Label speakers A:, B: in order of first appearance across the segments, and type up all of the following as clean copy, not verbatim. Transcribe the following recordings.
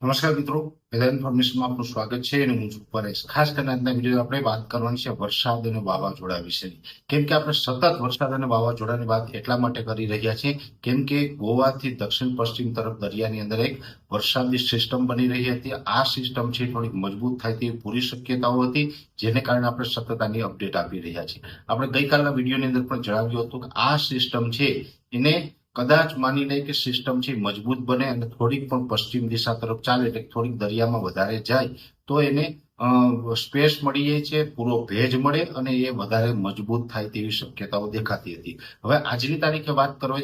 A: નમસ્કાર મિત્રો, વેધર ઇન્ફોર્મેશનમાં આપનું સ્વાગત છે અને હું છું પરેશ. ખાસ કરીને આજના વિડીયો આપણે વાત કરવાની છે વરસાદ અને વાવાઝોડા વિશેની. કેમ કે આપણે સતત વરસાદ અને વાવાઝોડાની વાત એટલા માટે કરી રહ્યા છીએ કેમ કે ગોવાથી દક્ષિણ પશ્ચિમ તરફ દરિયાની અંદર એક વરસાદની સિસ્ટમ બની રહી હતી. આ સિસ્ટમ છે થોડીક મજબૂત થાય તેવી પૂરી શક્યતાઓ હતી, જેને કારણે આપણે સતત આની અપડેટ આપી રહ્યા છીએ. આપણે ગઈકાલના વિડીયોની અંદર પણ જણાવ્યું હતું કે આ સિસ્ટમ છે એને કદાચ માની લે કે સિસ્ટમ છે મજબૂત બને અને થોડીક પણ પશ્ચિમ દિશા તરફ ચાલે એટલે થોડીક દરિયામાં વધારે જાય તો એને સ્પેસ મળી જાય છે, પૂરો ભેજ મળે અને એ વધારે મજબૂત થાય તેવી શક્યતાઓ દેખાતી હતી. હવે આજની તારીખે વાત કરવા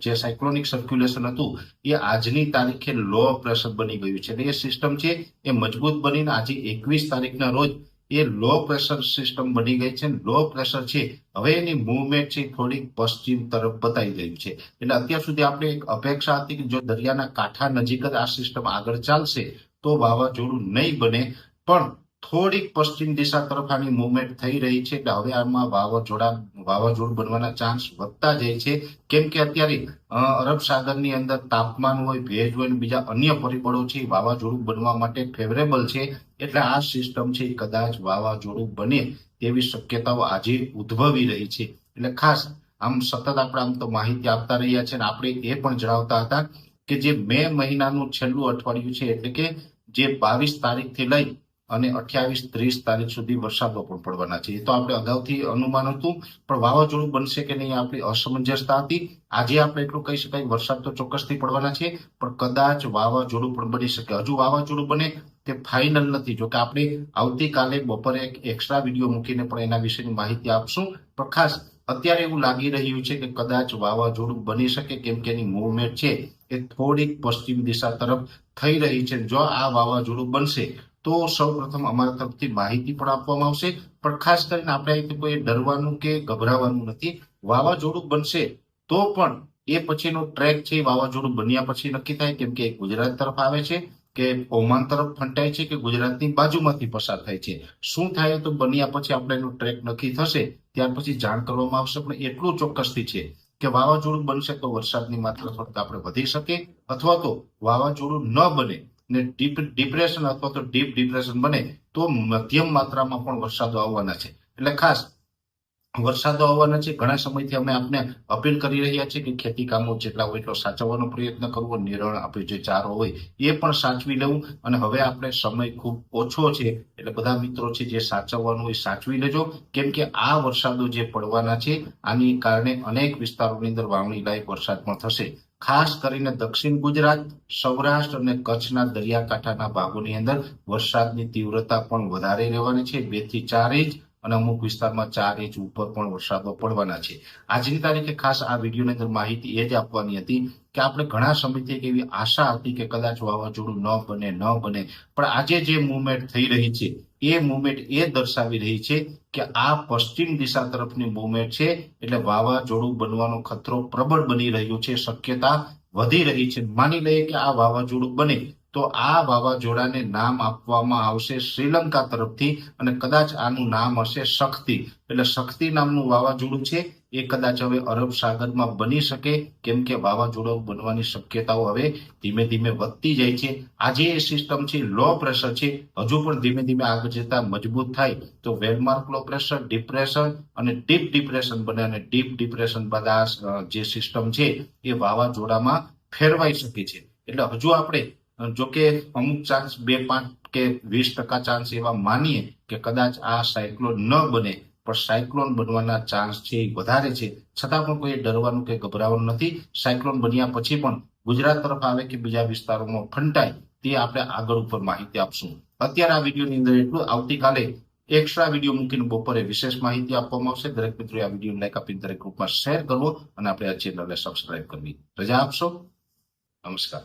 A: જે સાયક્લોનિક સર્ક્યુલેશન હતું એ આજની તારીખે લો પ્રેશર બની ગયું છે. એટલે એ સિસ્ટમ છે એ મજબૂત બનીને આજે 21 તારીખના રોજ એ લો પ્રેશર સિસ્ટમ બની ગઈ છે. લો પ્રેશર છે હવે એની મૂવમેન્ટ છે થોડીક પશ્ચિમ તરફ બતાવી રહ્યું છે. એટલે અત્યાર સુધી આપણે એક અપેક્ષા હતી કે જો દરિયાના કાંઠા નજીક જ આ સિસ્ટમ આગળ ચાલશે તો વાવાઝોડું નહીં બને, પણ થોડીક પશ્ચિમ દિશા તરફ આની મૂવમેન્ટ થઈ રહી છે. એટલે હવે આમાં વાવાઝોડું બનવાના ચાન્સ વધતા જાય છે. કેમ કે અત્યારે અરબ સાગરની અંદર તાપમાન હોય, ભેજ હોય, બીજા અન્ય પરિબળો છે વાવાઝોડું બનવા માટે ફેવરેબલ છે. એટલે આ સિસ્ટમ છે કદાચ વાવાઝોડું બને તેવી શક્યતાઓ આજે ઉદ્ભવી રહી છે. એટલે ખાસ આમ સતત આપણે આમ તો માહિતી આપતા રહ્યા છે અને આપણે એ પણ જણાવતા હતા કે જે મે મહિનાનું છેલ્લું અઠવાડિયું છે એટલે કે જે 22 તારીખથી લઈ અને 28-30 તારીખ સુધી વરસાદો પણ પડવાના છે. એ તો આપણે અગાઉથી અનુમાન હતું, પણ વાવાઝોડું બનશે કે નહીં આપણી અસમંજસતા હતી. આજે આપણે એટલું કહી શકાય વરસાદ તો ચોક્કસથી પડવાના છે, પણ કદાચ વાવાઝોડું પણ બની શકે. હજુ વાવાઝોડું બને તે ફાઇનલ નથી. જોકે આપણે આવતીકાલે બપોરે એક એક્સ્ટ્રા વિડીયો મૂકીને પણ એના વિશેની માહિતી આપશું, પણ ખાસ અત્યારે એવું લાગી રહ્યું છે કે કદાચ વાવાઝોડું બની શકે કેમ કે એની મૂવમેન્ટ છે એ થોડીક પશ્ચિમ દિશા તરફ થઈ રહી છે. જો આ વાવાઝોડું બનશે તો સૌપ્રથમ અમારા તરફથી માહિતી પણ આપવામાં આવશે, પણ ખાસ કરીને આપણે કોઈ ડરવાનું કે ગભરાવાનું નથી. વાવાઝોડું બનશે તો પણ એ પછીનો ટ્રેક છે વાવાઝોડું બન્યા પછી નક્કી થાય, કેમ કે ગુજરાત તરફ આવે છે કે ઓમાન તરફ ફંટાય છે કે ગુજરાતની બાજુમાંથી પસાર થાય છે. શું થાય તો બન્યા પછી આપણે એનો ટ્રેક નક્કી થશે, ત્યાર પછી જાણ કરવામાં આવશે. પણ એટલું ચોક્કસથી છે કે વાવાઝોડું બનશે તો વરસાદની માત્રા થોડીક આપણે વધી શકે, અથવા તો વાવાઝોડું ન બને ને ડિપ્રેશન અથવા તો ડીપ ડિપ્રેશન બને તો મધ્યમ માત્રામાં પણ વરસાદો આવવાના છે. એટલે ખાસ વરસાદો આવવાના છે. ઘણા સમયથી અમે આપને અપીલ કરી રહ્યા છીએ કે ખેતી કામો જેટલા હોય એટલો સાચવવાનો પ્રયત્ન કરવો, નિરણ આપણે જે ચારો હોય એ પણ સાચવી લેવું. અને હવે આપણે સમય ખૂબ ઓછો છે એટલે બધા મિત્રો છે જે સાચવવાનું હોય સાચવી લેજો, કેમ કે આ વરસાદો જે પડવાના છે આની કારણે અનેક વિસ્તારોની અંદર વાવણી લાયક વરસાદ પણ થશે. ખાસ કરીને દક્ષિણ ગુજરાત, સૌરાષ્ટ્ર અને કચ્છના દરિયાકાંઠાના ભાગોની અંદર વરસાદની તીવ્રતા પણ વધારે રહેવાની છે. 2 થી 4 ઇંચ અને અમુક વિસ્તારમાં 4 ઇંચ ઉપર પણ વરસાદો પડવાના છે. આજની તારીખે ખાસ આ વિડીયોની અંદર માહિતી એ જ આપવાની હતી કે આપણે ઘણા સમયથી એક એવી આશા હતી કે કદાચ વાવાઝોડું ન બને, પણ આજે જે મુવમેન્ટ થઈ રહી છે એ મુવમેન્ટ એ દર્શાવી રહી છે કે આ પશ્ચિમ દિશા તરફની મુવમેન્ટ છે. એટલે વાવાઝોડું બનવાનો ખતરો પ્રબળ બની રહ્યું છે, શક્યતા વધી રહી છે. માની લઈએ કે આ વાવાઝોડું બને તો આ વાવાઝોડાને નામ આપવામાં આવશે શ્રીલંકા તરફથી અને કદાચ આનું નામ હશે શક્તિ. એટલે શક્તિ નામનું વાવાઝોડું છે એ કદાચ હવે અરબ સાગરમાં બની શકે, કેમ કે વાવાઝોડું બનવાની શક્યતાઓ હવે ધીમે ધીમે વધતી જાય છે. આજે એ સિસ્ટમ છે લો પ્રેશર છે, હજુ પણ ધીમે ધીમે આગળ જતા મજબૂત થાય તો વેલમાર્ક લો પ્રેશર, ડિપ્રેશન અને ડીપ ડિપ્રેશન બને અને ડીપ ડિપ્રેશન બાદ આ જે સિસ્ટમ છે એ વાવાઝોડામાં ફેરવાઈ શકે છે. એટલે હજુ આપણે જોકે અમુક ચાન્સ 2-5 કે 20% ચાન્સ એવા માનીએ કે કદાચ આ સાયક્લોન ન બને, પણ સાયક્લોન બનવાના ચાન્સ છે એ વધારે છે. છતાં પણ કોઈ ડરવાનું કે ગભરાવાનું નથી. સાયક્લોન બન્યા પછી પણ ગુજરાત તરફ આવે કે બીજા વિસ્તારોમાં ફંટાય તે આપણે આગળ ઉપર માહિતી આપશું. અત્યારે આ વિડીયોની અંદર એટલું. આવતીકાલે એક્સ્ટ્રા વિડીયો મૂકીને બપોરે વિશેષ માહિતી આપવામાં આવશે. દરેક મિત્રો આ વિડીયો લાઈક આપીને દરેક ગ્રુપમાં શેર કરવો અને આપણે આ ચેનલને સબસ્ક્રાઇબ કરવી. રજા આપશો. નમસ્કાર.